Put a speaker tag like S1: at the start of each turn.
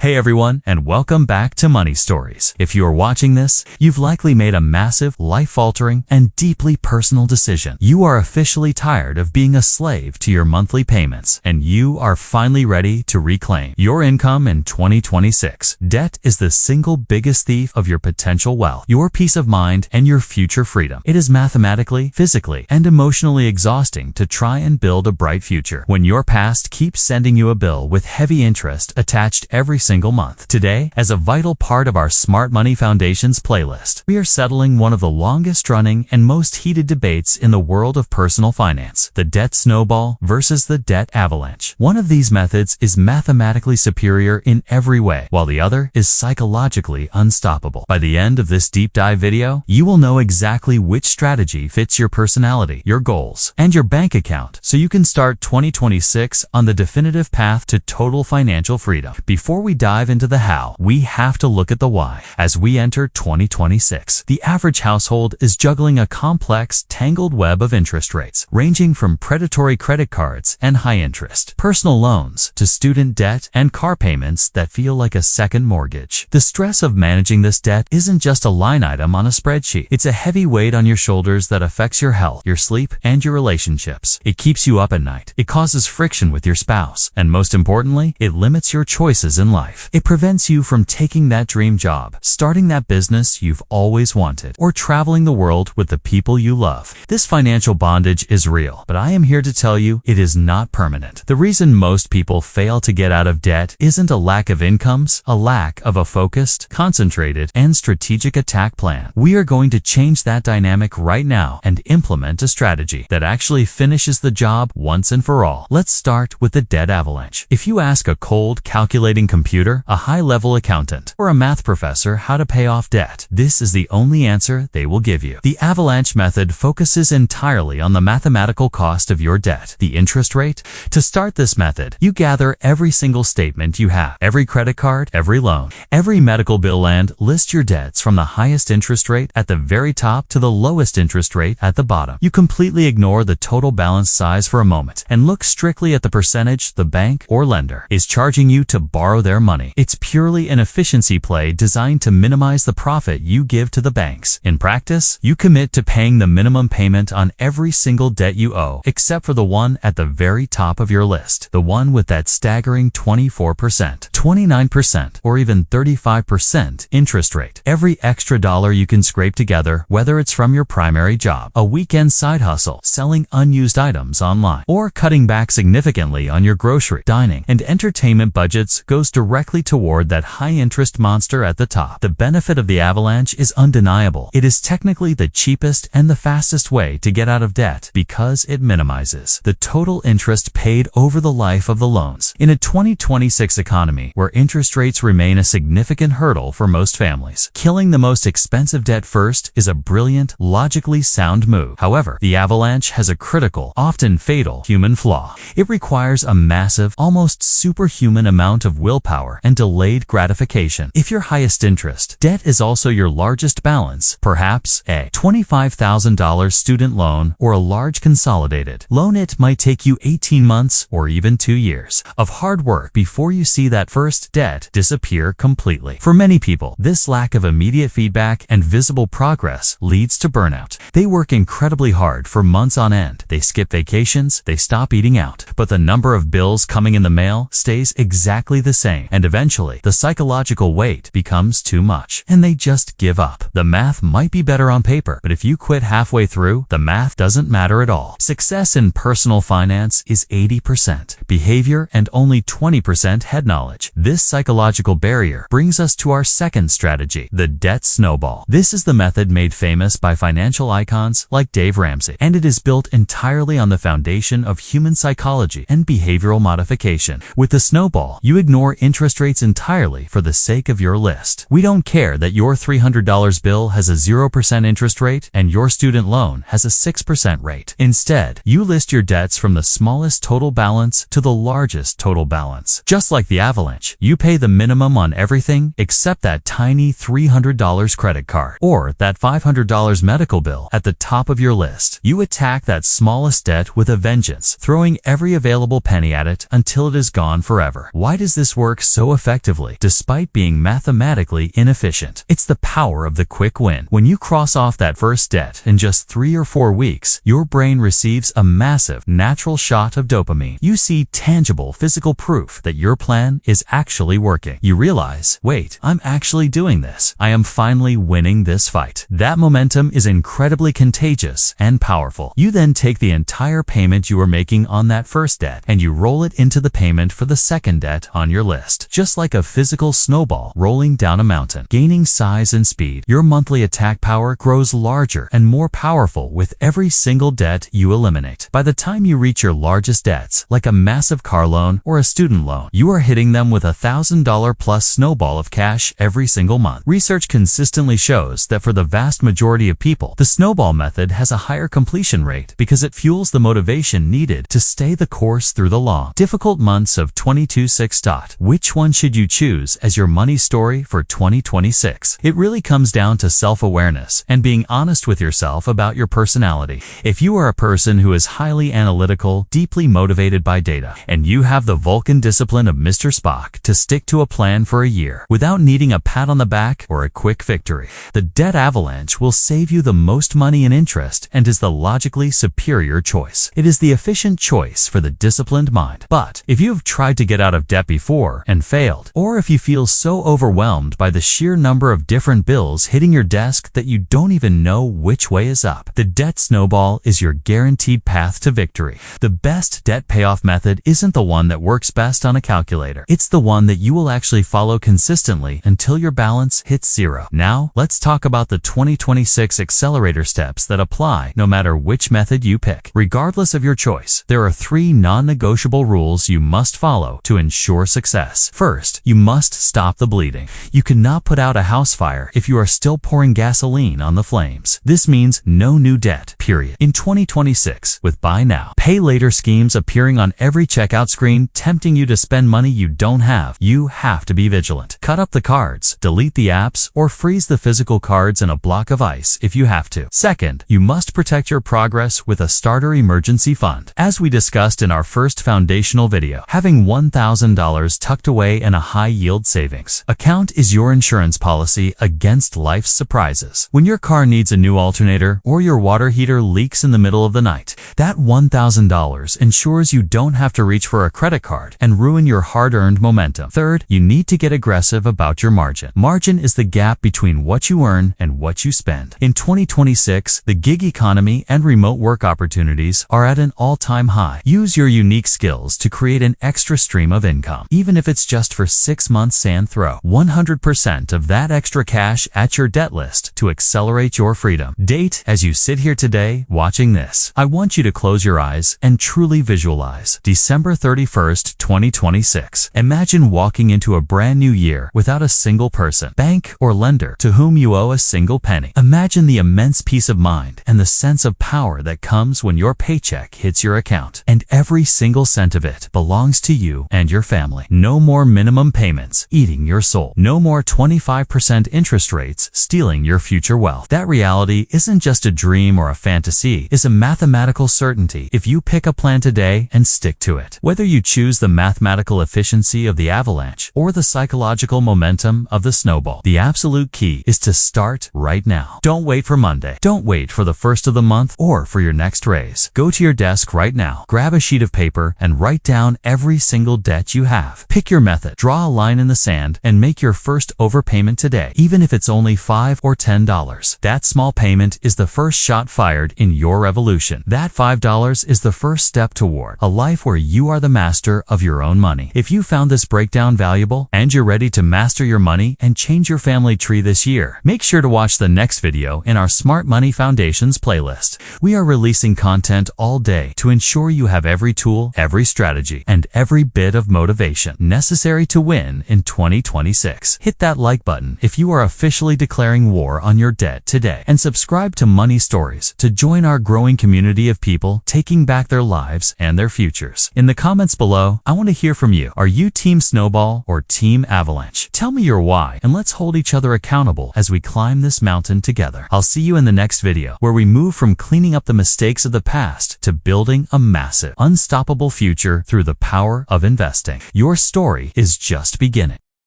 S1: Hey everyone, and welcome back to Money Stories. If you are watching this, you've likely made a massive, life-altering, and deeply personal decision. You are officially tired of being a slave to your monthly payments, and you are finally ready to reclaim your income in 2026. Debt is the single biggest thief of your potential wealth, your peace of mind, and your future freedom. It is mathematically, physically, and emotionally exhausting to try and build a bright future when your past keeps sending you a bill with heavy interest attached every single month. Today, as a vital part of our Smart Money Foundation's playlist, we are settling one of the longest-running and most heated debates in the world of personal finance: the debt snowball versus the debt avalanche. One of these methods is mathematically superior in every way, while the other is psychologically unstoppable. By the end of this deep dive video, you will know exactly which strategy fits your personality, your goals, and your bank account, so you can start 2026 on the definitive path to total financial freedom. Before we dive into the how, we have to look at the why. As we enter 2026, the average household is juggling a complex, tangled web of interest rates, ranging from predatory credit cards and high-interest personal loans to student debt and car payments that feel like a second mortgage. The stress of managing this debt isn't just a line item on a spreadsheet. It's a heavy weight on your shoulders that affects your health, your sleep, and your relationships. It keeps you up at night. It causes friction with your spouse. And most importantly, it limits your choices in life. It prevents you from taking that dream job, starting that business you've always wanted, or traveling the world with the people you love. This financial bondage is real, but I am here to tell you it is not permanent. The reason most people fail to get out of debt isn't a lack of incomes, a lack of a focused, concentrated, and strategic attack plan. We are going to change that dynamic right now and implement a strategy that actually finishes the job once and for all. Let's start with the debt avalanche. If you ask a cold, calculating computer, a high-level accountant, or a math professor how to pay off debt, this is the only answer they will give you. The avalanche method focuses entirely on the mathematical cost of your debt, the interest rate. To start this method, you gather every single statement you have, every credit card, every loan, every medical bill, and list your debts from the highest interest rate at the very top to the lowest interest rate at the bottom. You completely ignore the total balance size for a moment and look strictly at the percentage the bank or lender is charging you to borrow their money. It's purely an efficiency play designed to minimize the profit you give to the banks. In practice, you commit to paying the minimum payment on every single debt you owe, except for the one at the very top of your list, the one with that staggering 24%, 29%, or even 35% interest rate. Every extra dollar you can scrape together, whether it's from your primary job, a weekend side hustle, selling unused items online, or cutting back significantly on your grocery, dining, and entertainment budgets, goes directly toward that high-interest monster at the top. The benefit of the avalanche is undeniable. It is technically the cheapest and the fastest way to get out of debt because it minimizes the total interest paid over the life of the loans. In a 2026 economy where interest rates remain a significant hurdle for most families, killing the most expensive debt first is a brilliant, logically sound move. However, the avalanche has a critical, often fatal, human flaw. It requires a massive, almost superhuman amount of willpower and delayed gratification. If your highest interest debt is also your largest balance, perhaps a $25,000 student loan or a large consolidated loan, it might take you 18 months or even 2 years of hard work before you see that first debt disappear completely. For many people, this lack of immediate feedback and visible progress leads to burnout. They work incredibly hard for months on end. They skip vacations, they stop eating out, but the number of bills coming in the mail stays exactly the same, and eventually the psychological weight becomes too much, and they just give up. The math might be better on paper, but if you quit halfway through, the math doesn't matter at all. Success in personal finance is 80% behavior and only 20% head knowledge. This psychological barrier brings us to our second strategy, the debt snowball. This is the method made famous by financial icons like Dave Ramsey, and it is built entirely on the foundation of human psychology and behavioral modification. With the snowball, you ignore interest rates entirely for the sake of your list. We don't care that your $300 bill has a 0% interest rate and your student loan has a 6% rate. Instead, you list your debts from the smallest total balance to the largest total balance. Just like the avalanche, much. You pay the minimum on everything except that tiny $300 credit card or that $500 medical bill at the top of your list. You attack that smallest debt with a vengeance, throwing every available penny at it until it is gone forever. Why does this work so effectively despite being mathematically inefficient? It's the power of the quick win. When you cross off that first debt in just 3 or 4 weeks, your brain receives a massive natural shot of dopamine. You see tangible physical proof that your plan is actually working. You realize, wait, I'm actually doing this. I am finally winning this fight. That momentum is incredibly contagious and powerful. You then take the entire payment you were making on that first debt and you roll it into the payment for the second debt on your list. Just like a physical snowball rolling down a mountain. Gaining size and speed, your monthly attack power grows larger and more powerful with every single debt you eliminate. By the time you reach your largest debts, like a massive car loan or a student loan, you are hitting them with $1,000 plus snowball of cash every single month. Research consistently shows that for the vast majority of people, the snowball method has a higher completion rate because it fuels the motivation needed to stay the course through the long, difficult months of 2026. Which one should you choose as your money story for 2026? It really comes down to self-awareness and being honest with yourself about your personality. If you are a person who is highly analytical, deeply motivated by data, and you have the Vulcan discipline of Mr. Spock to stick to a plan for a year without needing a pat on the back or a quick victory, the Debt Avalanche will save you the most money and interest and is the logically superior choice. It is the efficient choice for the disciplined mind. But if you have tried to get out of debt before and failed, or if you feel so overwhelmed by the sheer number of different bills hitting your desk that you don't even know which way is up, the Debt Snowball is your guaranteed path to victory. The best debt payoff method isn't the one that works best on a calculator. It's the one that you will actually follow consistently until your balance hits zero. Now, let's talk about the 2026 accelerator steps that apply no matter which method you pick. Regardless of your choice, there are 3 non-negotiable rules you must follow to ensure success. First, you must stop the bleeding. You cannot put out a house fire if you are still pouring gasoline on the flames. This means no new debt, period. In 2026, with buy now, pay later schemes appearing on every checkout screen tempting you to spend money you don't have, you have to be vigilant. Cut up the cards, delete the apps, or freeze the physical cards in a block of ice if you have to. Second, you must protect your progress with a starter emergency fund. As we discussed in our first foundational video, having $1,000 tucked away in a high-yield savings account is your insurance policy against life's surprises. When your car needs a new alternator or your water heater leaks in the middle of the night, that $1,000 ensures you don't have to reach for a credit card and ruin your hard-earned momentum. Third, you need to get aggressive about your margin. Margin is the gap between what you earn and what you spend. In 2026, the gig economy and remote work opportunities are at an all-time high. Use your unique skills to create an extra stream of income, even if it's just for 6 months, and throw 100% of that extra cash at your debt list to accelerate your freedom. Date, as you sit here today watching this, I want you to close your eyes and truly visualize December 31st, 2026. Imagine walking into a brand new year without a single person, bank, or lender to whom you owe a single penny. Imagine the immense peace of mind and the sense of power that comes when your paycheck hits your account, and every single cent of it belongs to you and your family. No more minimum payments eating your soul. No more 25% interest rates stealing your future wealth. That reality isn't just a dream or a fantasy, it's a mathematical certainty if you pick a plan today and stick to it. Whether you choose the mathematical efficiency of the avalanche or the psychological momentum of the snowball, the absolute key is to start right now. Don't wait for Monday. Don't wait for the first of the month or for your next raise. Go to your desk right now, grab a sheet of paper, and write down every single debt you have. Pick your method, draw a line in the sand, and make your first overpayment today, even if it's only $5 or $10. That small payment is the first shot fired in your revolution. That $5 is the first step toward a life where you are the master of your own money. If you found this breakdown valuable and you're ready to master your money and change your family tree this year, make sure to watch the next video in our Smart Money Foundations playlist. We are releasing content all day to ensure you have every tool, every strategy, and every bit of motivation necessary to win in 2026. Hit that like button if you are officially declaring war on your debt today. And subscribe to Money Stories to join our growing community of people taking back their lives and their futures. In the comments below, I want to hear from you. Are you Team Snowball or Team Avalanche? Tell me your why, and let's hold each other accountable as we climb this mountain together. I'll see you in the next video, where we move from cleaning up the mistakes of the past to building a massive, unstoppable future through the power of investing. Your story is just beginning.